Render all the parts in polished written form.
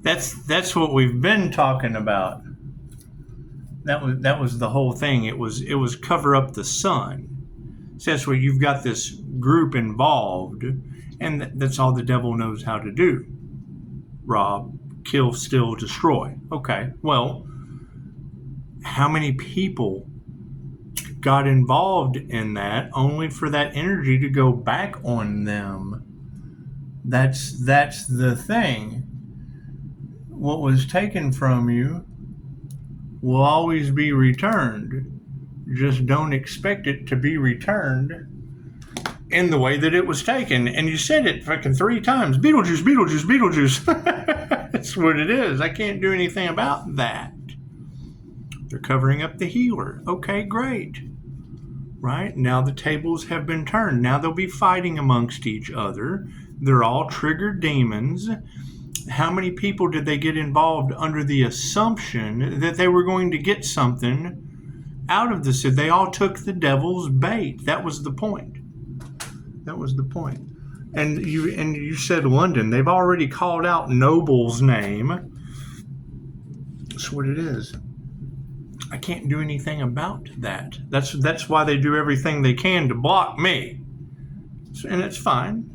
That's what we've been talking about. That was the whole thing. It was cover up the sun. So that's where you've got this group involved, and that's all the devil knows how to do. Rob, kill, steal, destroy. Okay, well, how many people got involved in that only for that energy to go back on them? That's the thing. What was taken from you will always be returned. Just don't expect it to be returned in the way that it was taken. And you said it fucking 3 times. Beetlejuice, Beetlejuice, Beetlejuice. That's what it is. I can't do anything about that. They're covering up the healer. Okay, great. Right? Now the tables have been turned. Now they'll be fighting amongst each other. They're all triggered demons. How many people did they get involved under the assumption that they were going to get something out of this? They all took the devil's bait. That was the point. That was the point. And you said London. They've already called out Noble's name. That's what it is. I can't do anything about that. That's why they do everything they can to block me. And it's fine.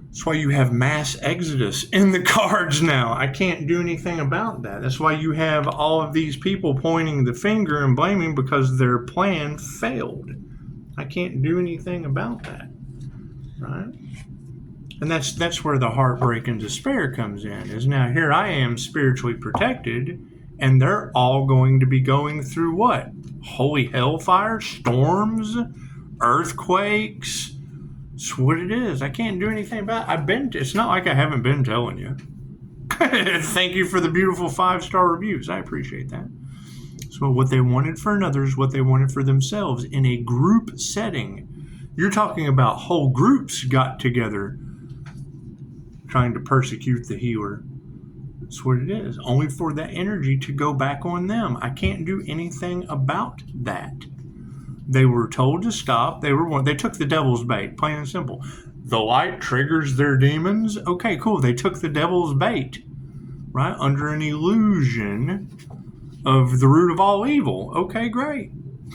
That's why you have mass exodus in the cards now. I can't do anything about that. That's why you have all of these people pointing the finger and blaming because their plan failed. I can't do anything about that. Right? And that's where the heartbreak and despair comes in. Is now here I am spiritually protected, and they're all going to be going through what? Holy hellfire, storms, earthquakes. It's what it is. I can't do anything about it. It's not like I haven't been telling you. Thank you for the beautiful 5-star reviews. I appreciate that. So what they wanted for another is what they wanted for themselves in a group setting. You're talking about whole groups got together trying to persecute the healer. That's what it is. Only for that energy to go back on them. I can't do anything about that. They were told to stop. They took the devil's bait, plain and simple. The light triggers their demons. Okay, cool. They took the devil's bait, right? Under an illusion of the root of all evil. Okay, great.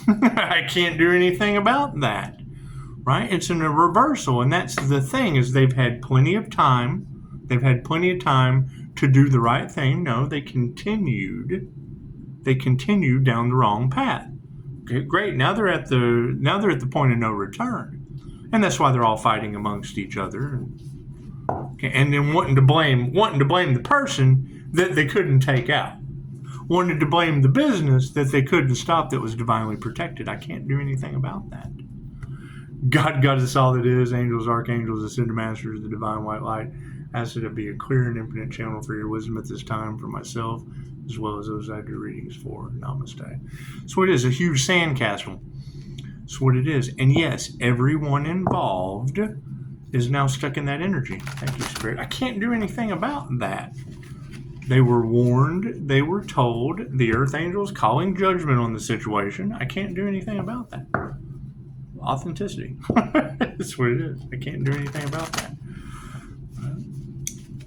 I can't do anything about that, right? It's in a reversal, and that's the thing is they've had plenty of time. They've had plenty of time to do the right thing. No, they continued down the wrong path. Okay, great. Now they're at the point of no return, and that's why they're all fighting amongst each other. Okay, and then wanting to blame the person that they couldn't take out, wanted to blame the business that they couldn't stop that was divinely protected. I can't do anything about that. God got us all that is. Angels, archangels, ascended masters, the divine white light. Ask it to be a clear and infinite channel for your wisdom at this time for myself, as well as those I do readings for. Namaste. So it is a huge sandcastle. That's what it is. And yes, everyone involved is now stuck in that energy. Thank you, Spirit. I can't do anything about that. They were warned. They were told. The Earth Angels calling judgment on the situation. I can't do anything about that. Authenticity. That's what it is. I can't do anything about that.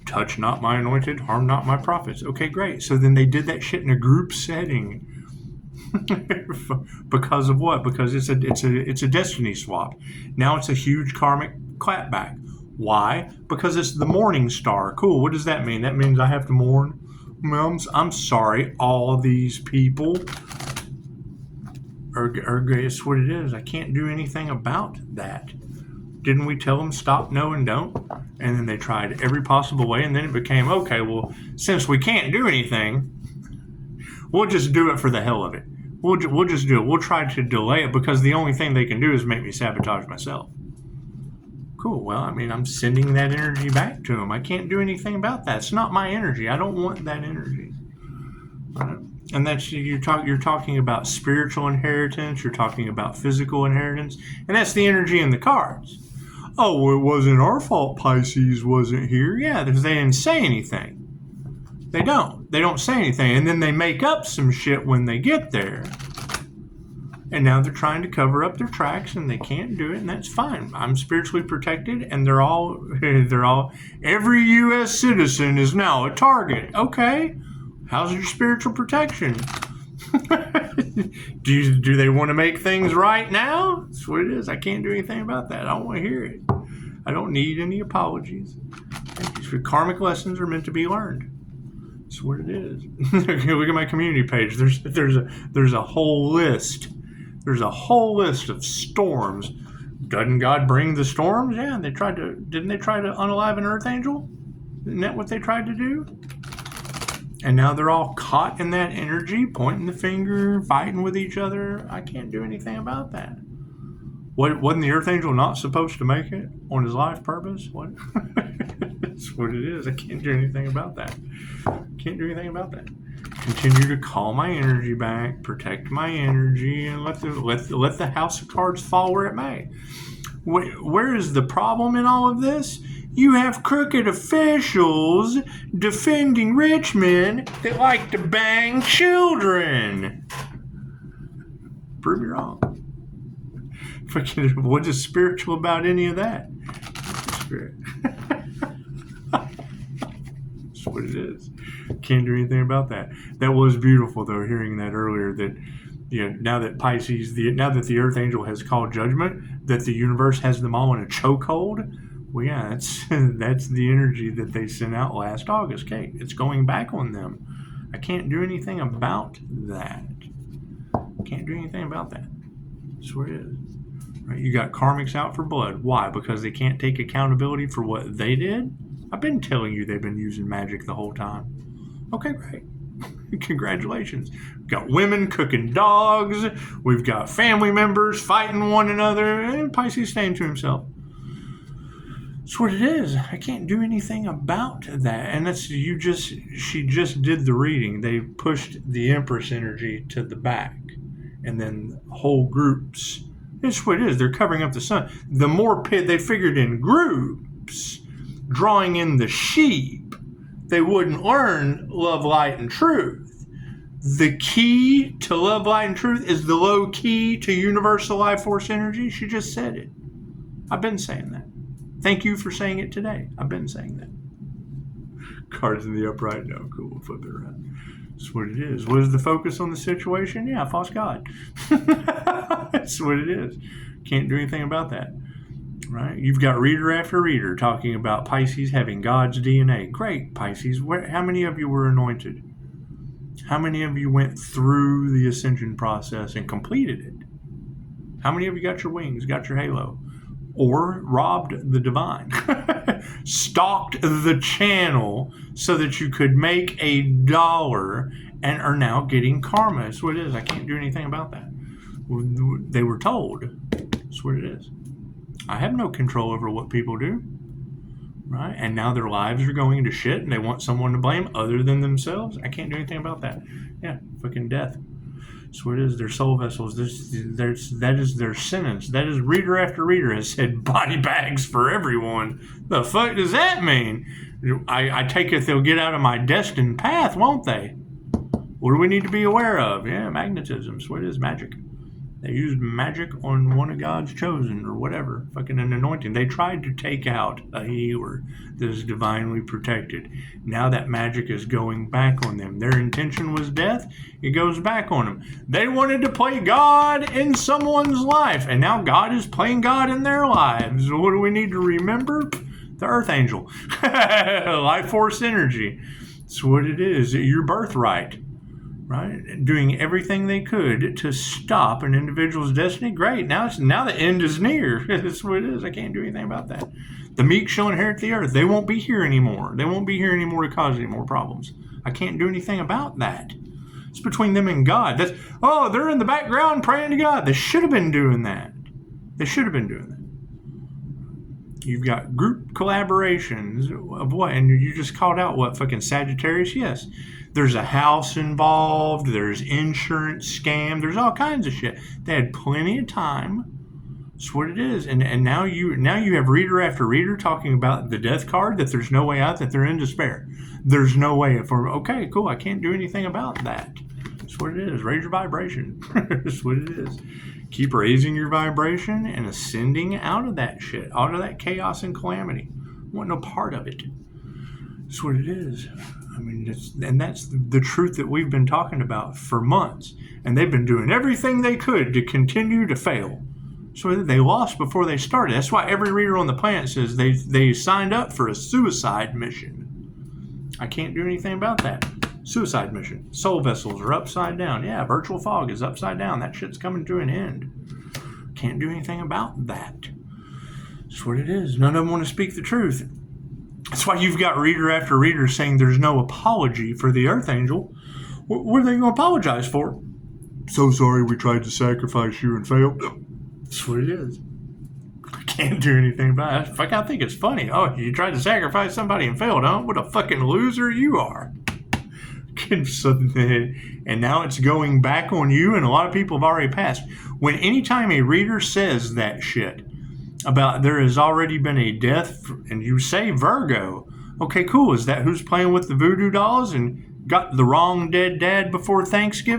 Touch not my anointed, harm not my prophets. Okay, great. So then they did that shit in a group setting. Because of what? Because it's a destiny swap. Now it's a huge karmic clapback. Why? Because it's the Mourning star. Cool. What does that mean? That means I have to mourn. I'm sorry. All of these people are. It's what it is. I can't do anything about that. Didn't we tell them stop, no, and don't? And then they tried every possible way, and then it became, okay, well, since we can't do anything, we'll just do it for the hell of it. We'll just do it. We'll try to delay it because the only thing they can do is make me sabotage myself. Cool. Well, I mean, I'm sending that energy back to them. I can't do anything about that. It's not my energy. I don't want that energy. Right? And that's you're talking about spiritual inheritance. You're talking about physical inheritance, and that's the energy in the cards. Oh, well, it wasn't our fault Pisces wasn't here. Yeah, because they didn't say anything. They don't say anything. And then they make up some shit when they get there. And now they're trying to cover up their tracks, and they can't do it, and that's fine. I'm spiritually protected, and they're all, every U.S. citizen is now a target. Okay, how's your spiritual protection? Do they want to make things right now? That's what it is. I can't do anything about that. I don't want to hear it. I don't need any apologies. Karmic lessons are meant to be learned. That's what it is. Look at my community page. There's a whole list. There's a whole list of storms. Doesn't God bring the storms? Yeah, didn't they try to unalive an earth angel? Isn't that what they tried to do? And now they're all caught in that energy, pointing the finger, fighting with each other. I can't do anything about that. Wasn't the earth angel not supposed to make it on his life purpose? What? That's what it is. I can't do anything about that. Can't do anything about that. Continue to call my energy back, protect my energy, and let the house of cards fall where it may. Where is the problem in all of this? You have crooked officials defending rich men that like to bang children. Prove me wrong. What is spiritual about any of that? Spirit. That's what it is. Can't do anything about that. That was beautiful, though, hearing that earlier. That now that Pisces, now that the Earth Angel has called judgment, that the universe has them all in a chokehold. Well, yeah, that's the energy that they sent out last August, Kate. It's going back on them. I can't do anything about that. Can't do anything about that. That's what it is. Right? You got karmics out for blood. Why? Because they can't take accountability for what they did? I've been telling you they've been using magic the whole time. Okay, great. Congratulations. We've got women cooking dogs. We've got family members fighting one another. And Pisces staying to himself. That's what it is. I can't do anything about that. And she just did the reading. They pushed the Empress energy to the back. And then whole groups. That's what it is. They're covering up the sun. The more they figured in groups, drawing in the sheep, they wouldn't learn love, light, and truth. The key to love, light, and truth is the low key to universal life force energy. She just said it. I've been saying that. Thank you for saying it today. I've been saying that. Cards in the upright. No, cool. We'll flip it around. That's what it is. What is the focus on the situation? Yeah, false god. That's what it is. Can't do anything about that. Right? You've got reader after reader talking about Pisces having God's DNA. Great, Pisces. How many of you were anointed? How many of you went through the ascension process and completed it? How many of you got your wings, got your halo? Or robbed the divine? Stalked the channel so that you could make $1 and are now getting karma. That's what it is. I can't do anything about that. They were told. That's what it is. I have no control over what people do, right? And now their lives are going to shit and they want someone to blame other than themselves. I can't do anything about that. Yeah, fucking death. That's what it is. Their soul vessels. That is their sentence. That is reader after reader has said body bags for everyone. The fuck does that mean? I take it they'll get out of my destined path, won't they? What do we need to be aware of? Yeah, magnetism. That's what it is. Magic. They used magic on one of God's chosen or whatever. Fucking an anointing. They tried to take out a healer that is divinely protected. Now that magic is going back on them. Their intention was death. It goes back on them. They wanted to play God in someone's life. And now God is playing God in their lives. What do we need to remember? The Earth Angel. Life force energy. That's what it is. Your birthright. Right, doing everything they could to stop an individual's destiny. Great, now the end is near. That's what it is. I can't do anything about that. The meek shall inherit the earth. They won't be here anymore. They won't be here anymore to cause any more problems. I can't do anything about that. It's between them and God. They're in the background praying to God. They should have been doing that. They should have been doing that. You've got group collaborations of what? And you just called out what? Fucking Sagittarius? Yes. There's a house involved. There's insurance scam. There's all kinds of shit. They had plenty of time. That's what it is. And now you have reader after reader talking about the death card, that there's no way out, that they're in despair. There's no way for, okay, cool, I can't do anything about that. That's That's what it is. Raise your vibration. That's what it is. Keep raising your vibration and ascending out of that shit, out of that chaos and calamity. I want no part of it. That's what it is. I mean, that's the truth that we've been talking about for months. And they've been doing everything they could to continue to fail. So they lost before they started. That's why every reader on the planet says they signed up for a suicide mission. I can't do anything about that. Suicide mission. Soul vessels are upside down. Yeah, virtual fog is upside down. That shit's coming to an end. Can't do anything about that. That's what it is. None of them want to speak the truth. That's why you've got reader after reader saying there's no apology for the Earth Angel. What are they going to apologize for? So sorry we tried to sacrifice you and failed. That's what it is. I can't do anything about it. Fuck, I think it's funny. Oh, you tried to sacrifice somebody and failed, huh? What a fucking loser you are. And now it's going back on you, and a lot of people have already passed. Anytime a reader says that shit about there has already been a death, and you say Virgo, okay, cool. Is that who's playing with the voodoo dolls and got the wrong dead dad before Thanksgiving?